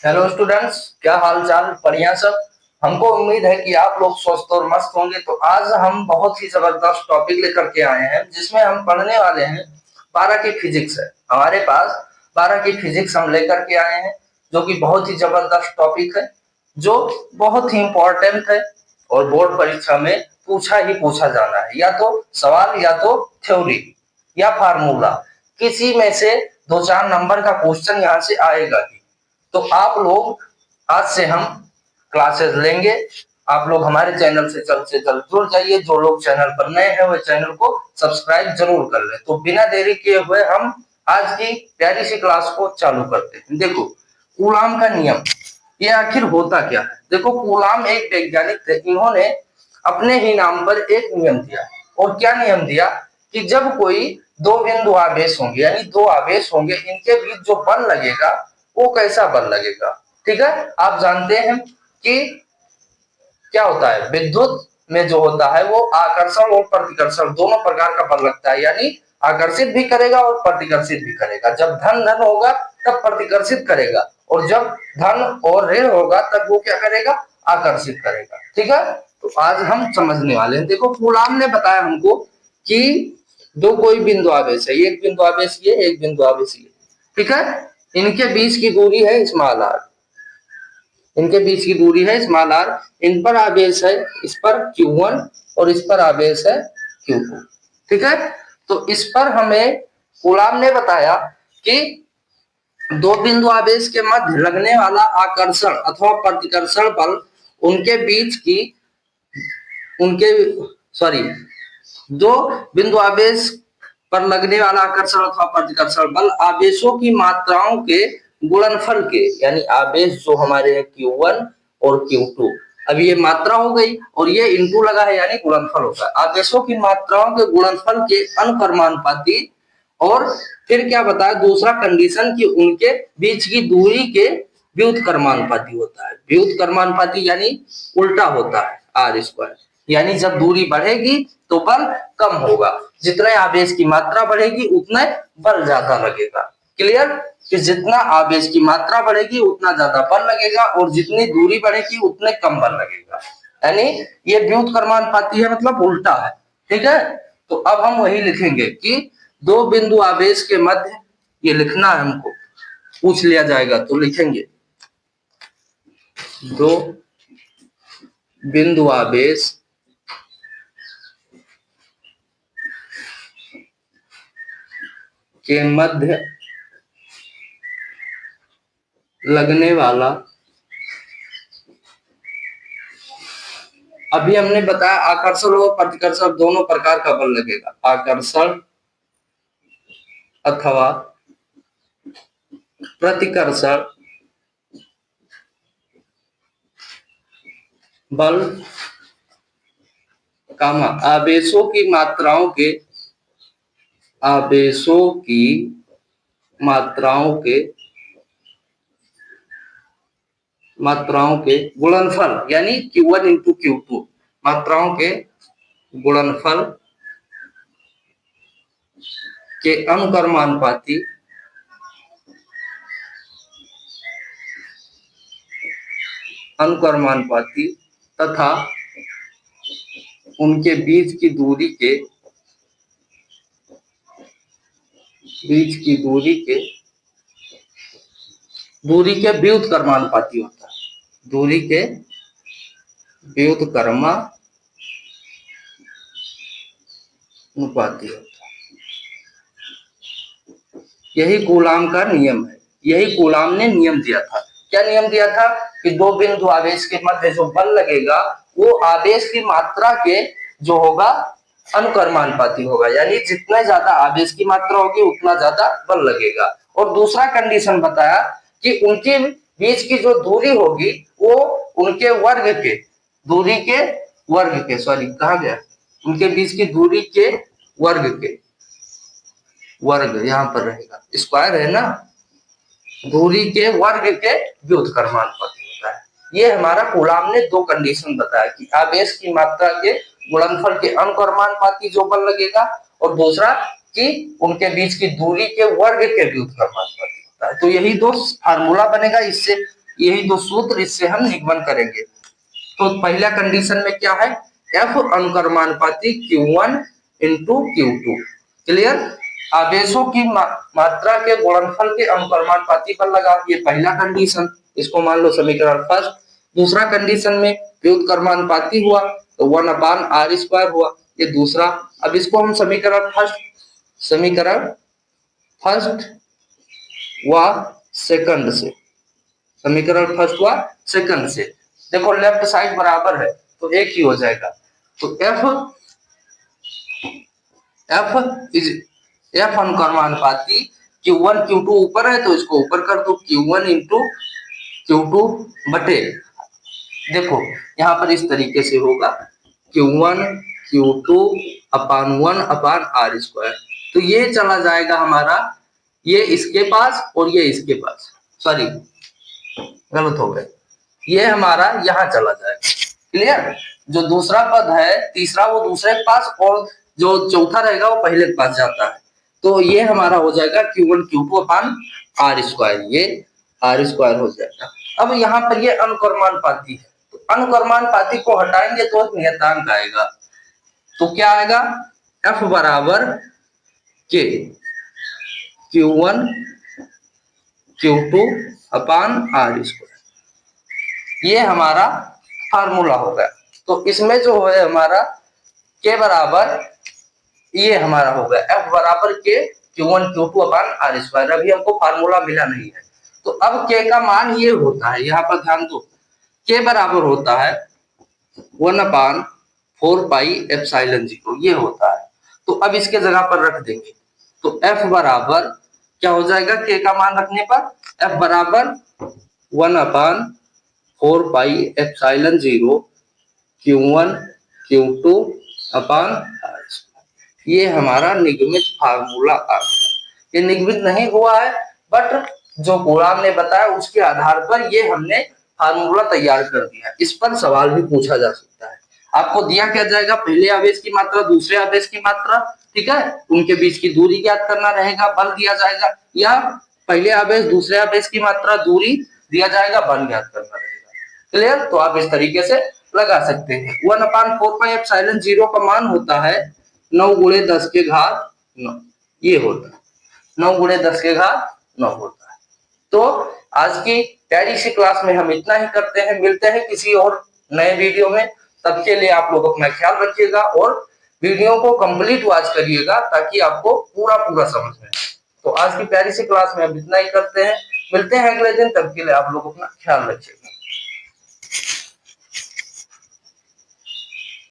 Hello students, क्या हाल चाल? बढ़िया सब। हमको उम्मीद है कि आप लोग स्वस्थ और मस्त होंगे। तो आज हम बहुत ही जबरदस्त टॉपिक लेकर के आए हैं जिसमें हम पढ़ने वाले हैं 12 की फिजिक्स है हमारे पास। 12 की फिजिक्स हम लेकर के आए हैं जो कि बहुत ही जबरदस्त टॉपिक है, जो बहुत ही इंपॉर्टेंट है और बोर्ड परीक्षा में पूछा ही पूछा जाना है। या तो सवाल या तो थ्योरी या फार्मूला, किसी में से दो चार नंबर का क्वेश्चन यहाँ से आएगा ही। तो आप लोग आज से हम क्लासेस लेंगे। आप लोग हमारे चैनल से जल्द जुड़ जाइए। जो लोग चैनल पर नए हैं वो चैनल को सब्सक्राइब जरूर कर लें। तो बिना देरी किए हुए हम आज की प्यारी सी क्लास को चालू करते हैं। देखो, कूलाम का नियम ये आखिर होता क्या है? देखो, कूलाम एक वैज्ञानिक थे। इन्होंने अपने ही नाम पर एक नियम दिया। और क्या नियम दिया कि जब कोई दो बिंदु आवेश होंगे, यानी दो आवेश होंगे, इनके बीच जो बल लगेगा वो कैसा बल लगेगा। ठीक है, आप जानते हैं कि क्या होता है, विद्युत में जो होता है वो आकर्षण और प्रतिकर्षण दोनों प्रकार का बल लगता है। यानी आकर्षित भी करेगा और प्रतिकर्षित भी करेगा। जब धन धन होगा तब प्रतिकर्षित करेगा, और जब धन और ऋण होगा तब वो क्या करेगा, आकर्षित करेगा। ठीक है, तो आज हम समझने वाले हैं। देखो, कूलाम ने बताया हमको कि दो कोई बिंदु आवेश है, एक बिंदु आवेश ये, एक बिंदु आवेश ये। ठीक है, इनके बीच की दूरी है स्मॉल आर। इनके बीच की दूरी है स्मॉल आर। इन पर आवेश है, इस पर Q1 और इस पर आवेश है Q2। ठीक है, तो इस पर हमें कूलाम ने बताया कि दो बिंदु आवेश के मध्य लगने वाला आकर्षण अथवा प्रतिकर्षण बल उनके बीच की उनके सॉरी दो बिंदु आवेश पर लगने वाला आकर्षण अथवा प्रतिकर्षण बल आवेशों की मात्राओं के गुणनफल के, यानी आवेश जो हमारे हैं Q1 और Q2, अब ये मात्रा हो गई और ये इंटू लगा है यानी गुणनफल होगा। आवेशों की मात्राओं के गुणनफल के अनुक्रमानुपाती। और फिर क्या बताया दूसरा कंडीशन कि उनके बीच की दूरी के व्युत्क्रमानुपाती होता है। व्युत्क्रमानुपाती यानी उल्टा होता है आर स्क्वायर। यानी जब दूरी बढ़ेगी तो बल कम होगा, जितने आवेश की मात्रा बढ़ेगी उतने बल ज्यादा लगेगा। क्लियर? कि जितना आवेश की मात्रा बढ़ेगी उतना ज्यादा बल लगेगा और जितनी दूरी बढ़ेगी उतने कम बल लगेगा। यानी ये व्युत्क्रमानुपाती है, मतलब उल्टा है। ठीक है, तो अब हम वही लिखेंगे कि दो बिंदु आवेश के मध्य, ये लिखना है हमको, पूछ लिया जाएगा तो लिखेंगे दो बिंदु आवेश के मध्य लगने वाला, अभी हमने बताया आकर्षण और प्रतिकर्षण दोनों प्रकार का बल लगेगा। आकर्षण अथवा प्रतिकर्षण बल कामा आवेशों की मात्राओं के गुणनफल, यानी Q1 इंटू Q2, मात्राओं के गुणनफल के अनुक्रमानुपाती तथा उनके बीच की दूरी के व्युत्क्रमानुपाती होता है। दूरी के व्युत्क्रमानुपाती होता है। यही कूलाम का नियम है। यही कूलाम ने नियम दिया था। क्या नियम दिया था? कि दो बिंदु आवेश के मध्य जो बल लगेगा वो आवेश की मात्रा के जो होगा अनुक्रमानुपाती होगा। यानी जितना ज्यादा आवेश की मात्रा होगी उतना ज्यादा बल लगेगा। और दूसरा कंडीशन बताया कि उनके बीच की जो दूरी होगी वो उनके कहा गया, उनके बीच की दूरी के वर्ग यहाँ पर रहेगा, स्क्वायर है ना, दूरी के वर्ग के व्युत्क्रमानुपाती होता है। ये हमारा कूलाम ने दो कंडीशन बताया कि आवेश की मात्रा के गुणनफल के अनुक्रमानुपाती जो बल लगेगा, और दूसरा कि उनके बीच की दूरी के वर्ग के व्युत्क्रमानुपाती होता है। तो यही दो फार्मूला बनेगा। इससे यही दो सूत्र, इससे हम निगमन करेंगे। तो पहला कंडीशन में क्या है, F अनुक्रमानुपाती Q1 into Q2। Clear, आवेशों की मात्रा के गुणनफल के अनुक्रमानुपाती पर लगा, ये पहला कंडीशन, इसको मान लो समीकरण फर्स्ट। दूसरा कंडीशन में व्युत्क्रमानुपाती हुआ तो 1/r² हुआ, ये दूसरा। अब इसको हम समीकरण फर्स्ट व सेकंड से, समीकरण फर्स्ट व सेकंड से, देखो लेफ्ट साइड बराबर है तो एक ही हो जाएगा। तो एफ अनुक्रमानुपाती Q1 Q2 ऊपर है तो इसको ऊपर कर दो, Q1 इंटू Q2 बटे, देखो यहाँ पर इस तरीके से होगा Q1 Q2 अपान 1/r²। तो ये चला जाएगा हमारा, ये इसके पास और ये इसके पास, सॉरी गलत हो गया, ये हमारा यहाँ चला जाएगा। क्लियर, जो दूसरा पद है तीसरा वो दूसरे के पास और जो चौथा रहेगा वो पहले के पास जाता है। तो ये हमारा हो जाएगा Q1 Q2 अपान r², ये r² हो जाएगा। अब यहाँ पर ये अनुक्रमानुपाती है, तो अनुक्रमानुपाती को हटाएंगे तो एक नियतांक आएगा, तो क्या आएगा, F बराबर K Q1 Q2 अपान r², ये हमारा फार्मूला होगा। तो इसमें जो है हमारा K बराबर, ये हमारा होगा F बराबर K Q1 Q2 अपान r²। अभी हमको फार्मूला मिला नहीं है, तो अब K का मान ये होता है, यहाँ पर ध्यान दो, K बराबर होता है 1/4πε0, ये होता है। तो अब इसके जगह पर रख देंगे, तो F बराबर क्या हो जाएगा, K का मान रखने पर F बराबर 1/4πε0 Q1 Q2 अपान r²। ये हमारा निगमित फार्मूला आ गया। ये निगमित नहीं हुआ है, बट जो गुलाम ने बताया उसके आधार पर ये हमने फार्मूला तैयार कर दिया। इस पर सवाल भी पूछा जा सकता है। आपको दिया क्या जाएगा, पहले आवेश की मात्रा दूसरे आवेश की मात्रा, ठीक है, उनके बीच की दूरी ज्ञात करना रहेगा, बल दिया जाएगा, या पहले आवेश दूसरे आवेश की मात्रा दूरी दिया जाएगा, बल ज्ञात करना रहेगा। क्लियर, तो आप इस तरीके से लगा सकते हैं। 1/4πε0 का मान होता है 9 × 10⁹ ये होता है, 9 × 10⁹ होता है। तो आज की प्यारी सी क्लास में हम इतना ही करते हैं, मिलते हैं किसी और नए वीडियो में। तब के लिए आप लोग अपना ख्याल रखिएगा और वीडियो को कंप्लीट वॉच करिएगा ताकि आपको पूरा समझ में। तो आज की प्यारी सी क्लास में हम इतना ही करते हैं, मिलते हैं अगले दिन, तब के लिए आप लोग अपना ख्याल रखिएगा।